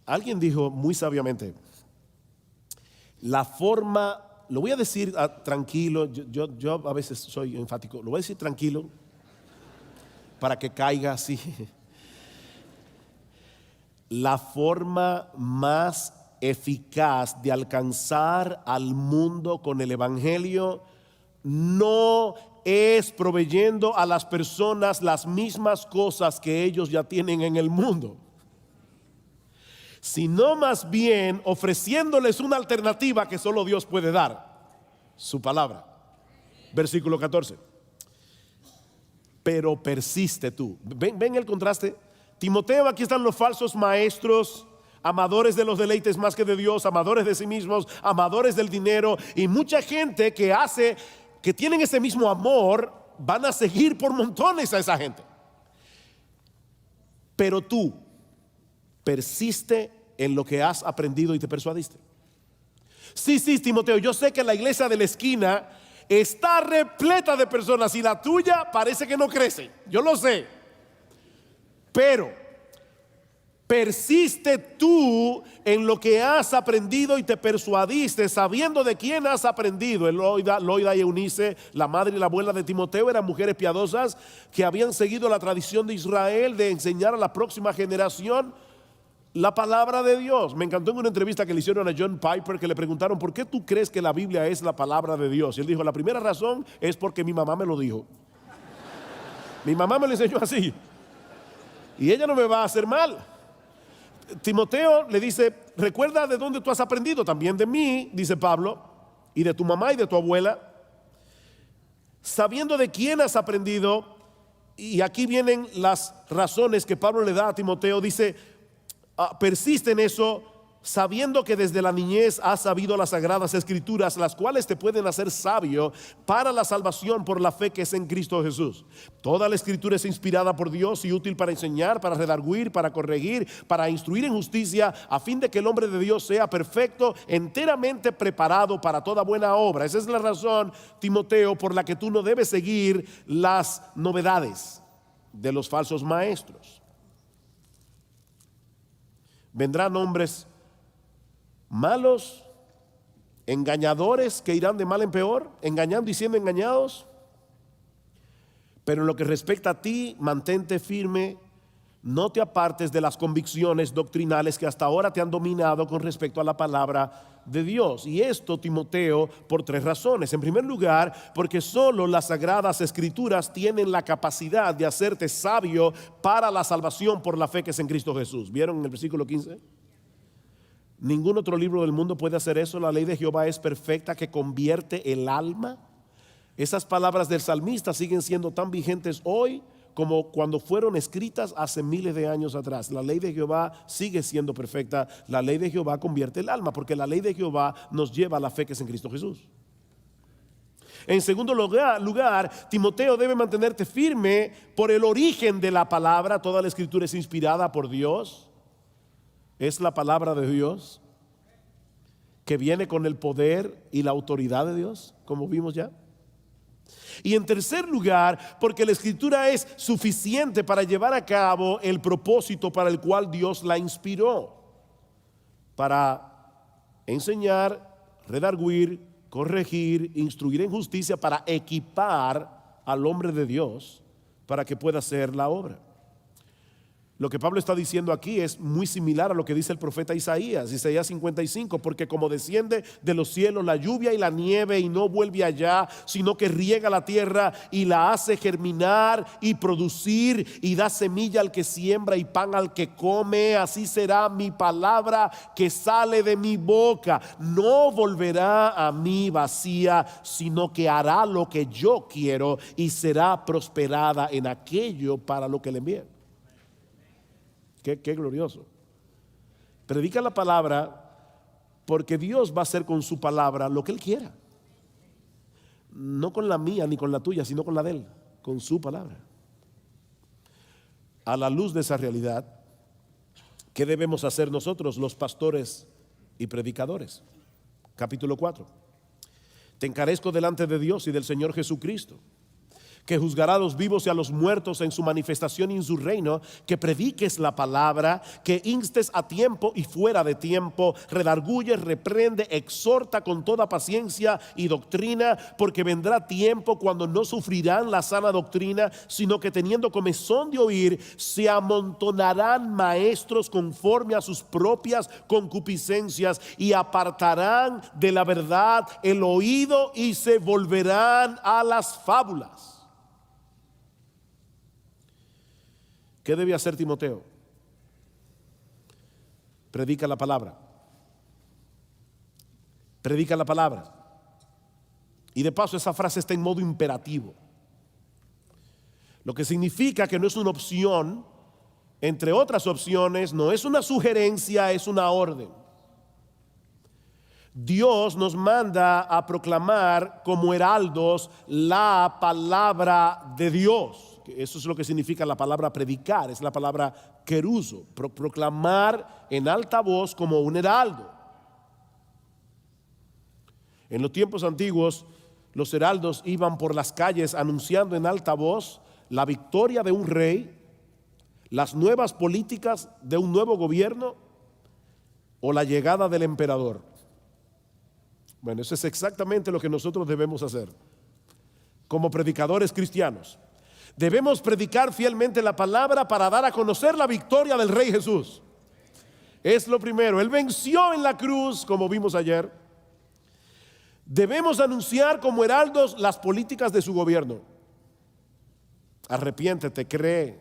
S1: Alguien dijo muy sabiamente: la forma, lo voy a decir tranquilo, yo a veces soy enfático, lo voy a decir tranquilo para que caiga así. La forma más eficaz de alcanzar al mundo con el evangelio no es proveyendo a las personas las mismas cosas que ellos ya tienen en el mundo, sino más bien ofreciéndoles una alternativa que solo Dios puede dar: su palabra. Versículo 14. Pero persiste tú. ¿Ven el contraste? Timoteo, aquí están los falsos maestros, amadores de los deleites más que de Dios, amadores de sí mismos, amadores del dinero, y mucha gente que tienen ese mismo amor, van a seguir por montones a esa gente. Pero tú persiste en lo que has aprendido y te persuadiste. Sí, Timoteo, yo sé que la iglesia de la esquina está repleta de personas y la tuya parece que no crece, yo lo sé, pero Persiste tú en lo que has aprendido y te persuadiste, sabiendo de quién has aprendido. Loida y Eunice, la madre y la abuela de Timoteo, eran mujeres piadosas que habían seguido la tradición de Israel de enseñar a la próxima generación la palabra de Dios. Me encantó en una entrevista que le hicieron a John Piper, que le preguntaron: ¿por qué tú crees que la Biblia es la palabra de Dios? Y él dijo: la primera razón es porque mi mamá me lo dijo. Mi mamá me lo enseñó así, y ella no me va a hacer mal. Timoteo le dice: recuerda de dónde tú has aprendido, también de mí, dice Pablo, y de tu mamá y de tu abuela, sabiendo de quién has aprendido. Y aquí vienen las razones que Pablo le da a Timoteo. Dice: persiste en eso, sabiendo que desde la niñez has sabido las sagradas escrituras, las cuales te pueden hacer sabio para la salvación por la fe que es en Cristo Jesús. Toda la escritura es inspirada por Dios y útil para enseñar, para redarguir, para corregir, para instruir en justicia, a fin de que el hombre de Dios sea perfecto, enteramente preparado para toda buena obra. Esa es la razón, Timoteo, por la que tú no debes seguir las novedades de los falsos maestros. Vendrán hombres malos, engañadores, que irán de mal en peor, engañando y siendo engañados. Pero en lo que respecta a ti, mantente firme, no te apartes de las convicciones doctrinales que hasta ahora te han dominado con respecto a la palabra de Dios. Y esto, Timoteo, por tres razones. En primer lugar, porque solo las sagradas escrituras tienen la capacidad de hacerte sabio para la salvación por la fe que es en Cristo Jesús. ¿Vieron en el versículo 15? Ningún otro libro del mundo puede hacer eso. La ley de Jehová es perfecta, que convierte el alma. Esas palabras del salmista siguen siendo tan vigentes hoy como cuando fueron escritas hace miles de años atrás. La ley de Jehová sigue siendo perfecta. La ley de Jehová convierte el alma, porque la ley de Jehová nos lleva a la fe que es en Cristo Jesús. En segundo lugar, Timoteo debe mantenerte firme por el origen de la palabra. Toda la escritura es inspirada por Dios. Es la palabra de Dios que viene con el poder y la autoridad de Dios, como vimos ya. Y en tercer lugar, porque la escritura es suficiente para llevar a cabo el propósito para el cual Dios la inspiró: para enseñar, redarguir, corregir, instruir en justicia, para equipar al hombre de Dios para que pueda hacer la obra. Lo que Pablo está diciendo aquí es muy similar a lo que dice el profeta Isaías 55, porque como desciende de los cielos la lluvia y la nieve y no vuelve allá, sino que riega la tierra y la hace germinar y producir y da semilla al que siembra y pan al que come, así será mi palabra que sale de mi boca. No volverá a mí vacía, sino que hará lo que yo quiero y será prosperada en aquello para lo que le envié. Qué glorioso. Predica la palabra, porque Dios va a hacer con su palabra lo que Él quiera. No con la mía ni con la tuya, sino con la de Él, con su palabra. A la luz de esa realidad, ¿qué debemos hacer nosotros, los pastores y predicadores? Capítulo 4. Te encarezco delante de Dios y del Señor Jesucristo, que juzgará a los vivos y a los muertos en su manifestación y en su reino, que prediques la palabra, que instes a tiempo y fuera de tiempo, redarguye, reprende, exhorta con toda paciencia y doctrina, porque vendrá tiempo cuando no sufrirán la sana doctrina, sino que teniendo comezón de oír, se amontonarán maestros conforme a sus propias concupiscencias y apartarán de la verdad el oído y se volverán a las fábulas. ¿Qué debe hacer Timoteo? Predica la palabra. Predica la palabra. Y de paso esa frase está en modo imperativo, lo que significa que no es una opción entre otras opciones, no es una sugerencia, es una orden. Dios nos manda a proclamar como heraldos la palabra de Dios. Eso es lo que significa la palabra predicar, es la palabra keruso, proclamar en alta voz como un heraldo. En los tiempos antiguos, los heraldos iban por las calles anunciando en alta voz la victoria de un rey, las nuevas políticas de un nuevo gobierno o la llegada del emperador? Bueno, eso es exactamente lo que nosotros debemos hacer como predicadores cristianos. Debemos predicar fielmente la palabra para dar a conocer la victoria del Rey Jesús. Es lo primero. Él venció en la cruz, como vimos ayer. Debemos anunciar como heraldos las políticas de su gobierno. Arrepiéntete, cree,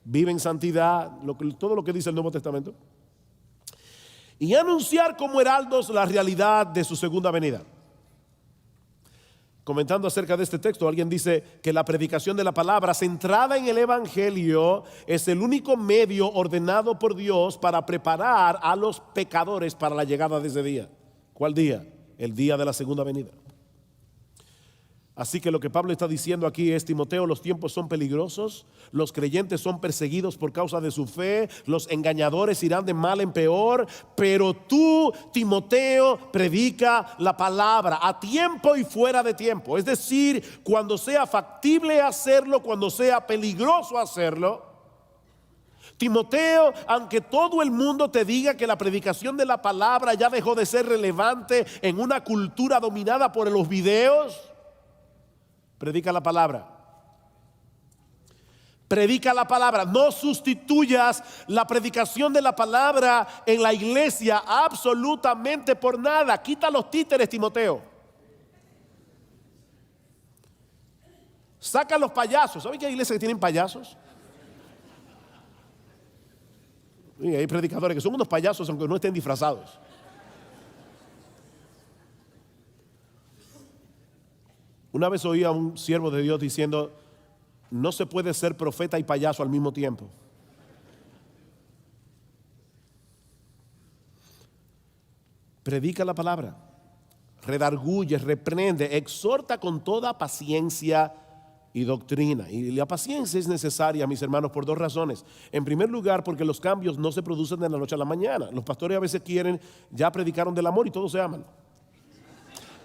S1: vive en santidad, todo lo que dice el Nuevo Testamento. Y anunciar como heraldos la realidad de su segunda venida. Comentando acerca de este texto, alguien dice que la predicación de la palabra centrada en el Evangelio es el único medio ordenado por Dios para preparar a los pecadores para la llegada de ese día. ¿Cuál día? El día de la segunda venida. Así que lo que Pablo está diciendo aquí es: Timoteo, los tiempos son peligrosos, los creyentes son perseguidos por causa de su fe, los engañadores irán de mal en peor, pero tú, Timoteo, predica la palabra a tiempo y fuera de tiempo. Es decir, cuando sea factible hacerlo, cuando sea peligroso hacerlo. Timoteo, aunque todo el mundo te diga que la predicación de la palabra ya dejó de ser relevante en una cultura dominada por los videos, predica la palabra. Predica la palabra. No sustituyas la predicación de la palabra en la iglesia absolutamente por nada. Quita los títeres, Timoteo. Saca los payasos. ¿Saben que hay iglesias que tienen payasos? Y hay predicadores que son unos payasos aunque no estén disfrazados. Una vez oí a un siervo de Dios diciendo: no se puede ser profeta y payaso al mismo tiempo. Predica la palabra, redarguye, reprende, exhorta con toda paciencia y doctrina. Y la paciencia es necesaria, mis hermanos, por dos razones. En primer lugar, porque los cambios no se producen de la noche a la mañana. Los pastores a veces quieren, ya predicaron del amor y todos se aman.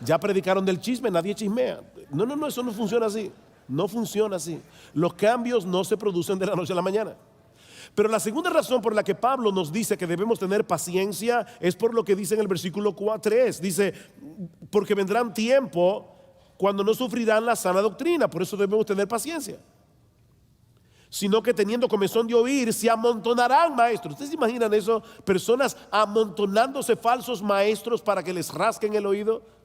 S1: Ya predicaron del chisme, nadie chismea. No, eso no funciona así. No funciona así. Los cambios no se producen de la noche a la mañana. Pero la segunda razón por la que Pablo nos dice que debemos tener paciencia es por lo que dice en el versículo 3. Dice: porque vendrán tiempo cuando no sufrirán la sana doctrina. Por eso debemos tener paciencia. Sino que teniendo comezón de oír, se amontonarán maestros. ¿Ustedes se imaginan eso? Personas amontonándose falsos maestros para que les rasquen el oído,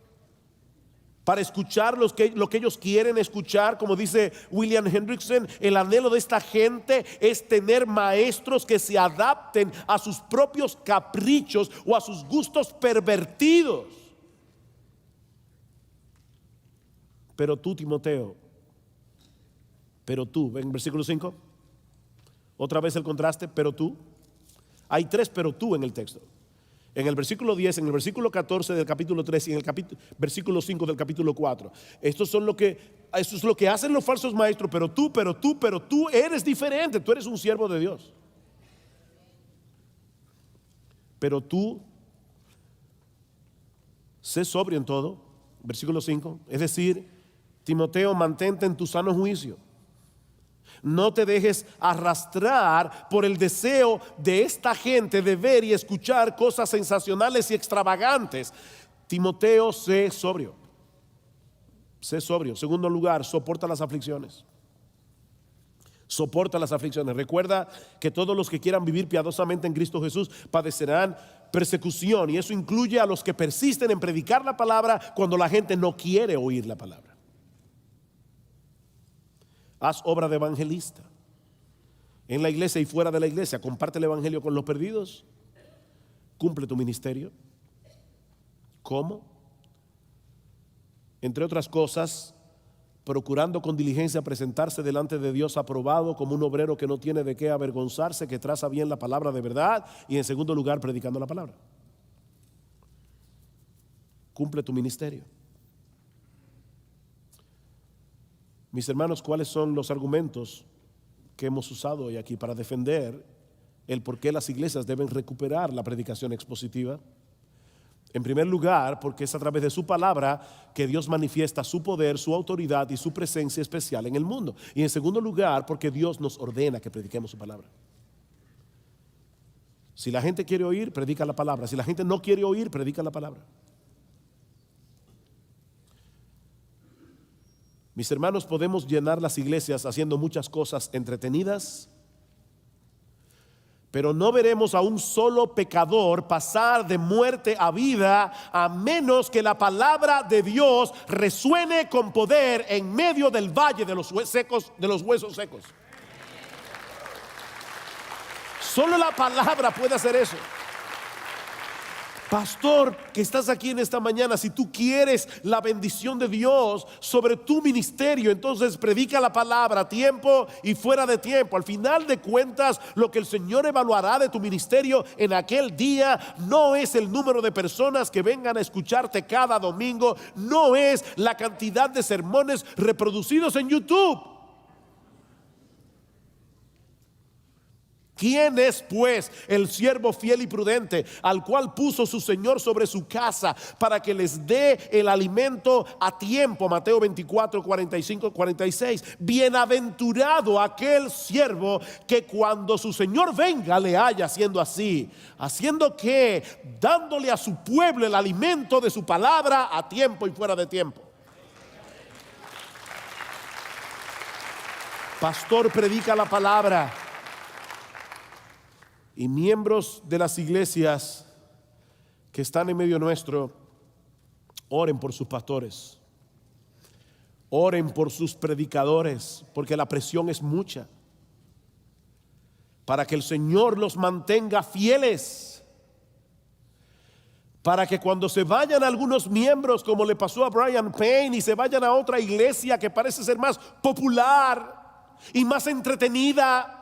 S1: para escuchar lo que ellos quieren escuchar. Como dice William Hendrickson, el anhelo de esta gente es tener maestros que se adapten a sus propios caprichos o a sus gustos pervertidos. Pero tú, Timoteo, ven versículo 5, otra vez el contraste, pero tú. Hay tres pero tú en el texto. En el versículo 10, en el versículo 14 del capítulo 3 y en el versículo 5 del capítulo 4. Eso es lo que hacen los falsos maestros. Pero tú eres diferente. Tú eres un siervo de Dios. Pero tú, sé sobrio en todo. Versículo 5. Es decir, Timoteo, mantente en tu sano juicio. No te dejes arrastrar por el deseo de esta gente de ver y escuchar cosas sensacionales y extravagantes. Timoteo, sé sobrio. Sé sobrio. Segundo lugar, soporta las aflicciones. Soporta las aflicciones. Recuerda que todos los que quieran vivir piadosamente en Cristo Jesús padecerán persecución. Y eso incluye a los que persisten en predicar la palabra cuando la gente no quiere oír la palabra. Haz obra de evangelista en la iglesia y fuera de la iglesia. Comparte el evangelio con los perdidos. Cumple tu ministerio. ¿Cómo? Entre otras cosas, procurando con diligencia presentarse delante de Dios aprobado como un obrero que no tiene de qué avergonzarse, que traza bien la palabra de verdad. Y en segundo lugar, predicando la palabra. Cumple tu ministerio. Mis hermanos, ¿cuáles son los argumentos que hemos usado hoy aquí para defender el por qué las iglesias deben recuperar la predicación expositiva? En primer lugar, porque es a través de su palabra que Dios manifiesta su poder, su autoridad y su presencia especial en el mundo. Y en segundo lugar, porque Dios nos ordena que prediquemos su palabra. Si la gente quiere oír, predica la palabra. Si la gente no quiere oír, predica la palabra. Mis hermanos, podemos llenar las iglesias haciendo muchas cosas entretenidas, pero no veremos a un solo pecador pasar de muerte a vida a menos que la palabra de Dios resuene con poder en medio del valle de los huesos secos. Solo la palabra puede hacer eso. Pastor, que estás aquí en esta mañana, si tú quieres la bendición de Dios sobre tu ministerio, entonces predica la palabra a tiempo y fuera de tiempo. Al final de cuentas, lo que el Señor evaluará de tu ministerio en aquel día no es el número de personas que vengan a escucharte cada domingo, no es la cantidad de sermones reproducidos en YouTube. ¿Quién es pues el siervo fiel y prudente al cual puso su Señor sobre su casa para que les dé el alimento a tiempo? Mateo 24, 45, 46. Bienaventurado aquel siervo que cuando su Señor venga le haya haciendo así. ¿Haciendo qué? Dándole a su pueblo el alimento de su palabra a tiempo y fuera de tiempo. Pastor, predica la palabra. Y miembros de las iglesias que están en medio nuestro, oren por sus pastores, oren por sus predicadores, porque la presión es mucha, para que el Señor los mantenga fieles, para que cuando se vayan algunos miembros, como le pasó a Brian Payne, y se vayan a otra iglesia que parece ser más popular y más entretenida,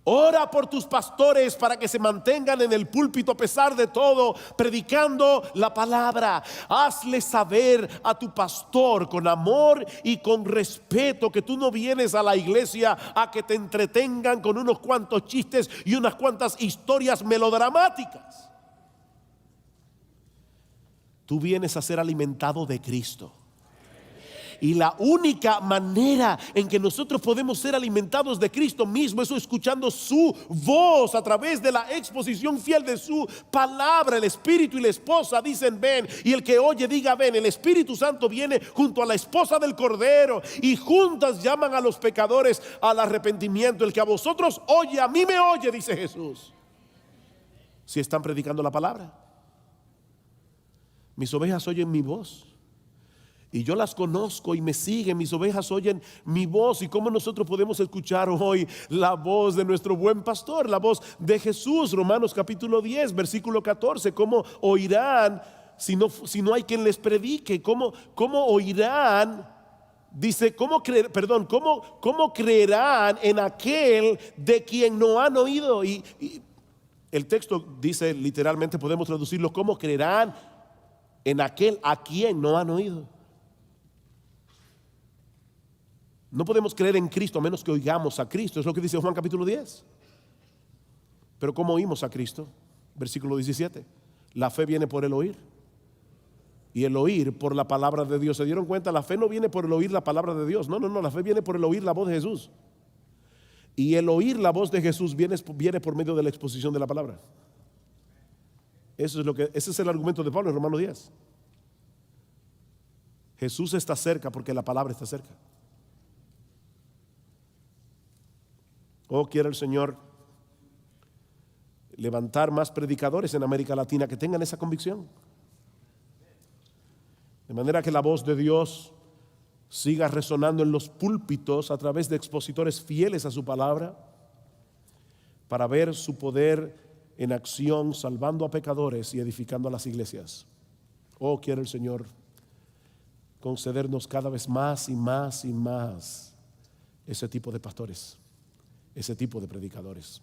S1: ora por tus pastores para que se mantengan en el púlpito a pesar de todo, predicando la palabra. Hazle saber a tu pastor con amor y con respeto que tú no vienes a la iglesia a que te entretengan con unos cuantos chistes y unas cuantas historias melodramáticas. Tú vienes a ser alimentado de Cristo. Y la única manera en que nosotros podemos ser alimentados de Cristo mismo es escuchando su voz a través de la exposición fiel de su palabra. El Espíritu y la esposa dicen ven, y el que oye diga ven. El Espíritu Santo viene junto a la esposa del Cordero y juntas llaman a los pecadores al arrepentimiento. El que a vosotros oye, a mí me oye, dice Jesús. Si están predicando la palabra. Mis ovejas oyen mi voz y yo las conozco y me siguen. Mis ovejas oyen mi voz. ¿Y cómo nosotros podemos escuchar hoy la voz de nuestro buen pastor? La voz de Jesús. Romanos capítulo 10, versículo 14. ¿Cómo oirán si no hay quien les predique? ¿Cómo oirán? Dice, ¿cómo creerán en aquel de quien no han oído? Y el texto dice literalmente, podemos traducirlo, ¿cómo creerán en aquel a quien no han oído? No podemos creer en Cristo a menos que oigamos a Cristo. Es lo que dice Juan capítulo 10. Pero ¿cómo oímos a Cristo? Versículo 17. La fe viene por el oír, y el oír por la palabra de Dios. ¿Se dieron cuenta? La fe no viene por el oír la palabra de Dios. No, la fe viene por el oír la voz de Jesús. Y el oír la voz de Jesús viene por medio de la exposición de la palabra. Ese es el argumento de Pablo en Romanos 10. Jesús está cerca porque la palabra está cerca. Quiere el Señor levantar más predicadores en América Latina que tengan esa convicción, de manera que la voz de Dios siga resonando en los púlpitos a través de expositores fieles a su palabra, para ver su poder en acción, salvando a pecadores y edificando a las iglesias. Quiere el Señor concedernos cada vez más y más y más ese tipo de pastores, ese tipo de predicadores.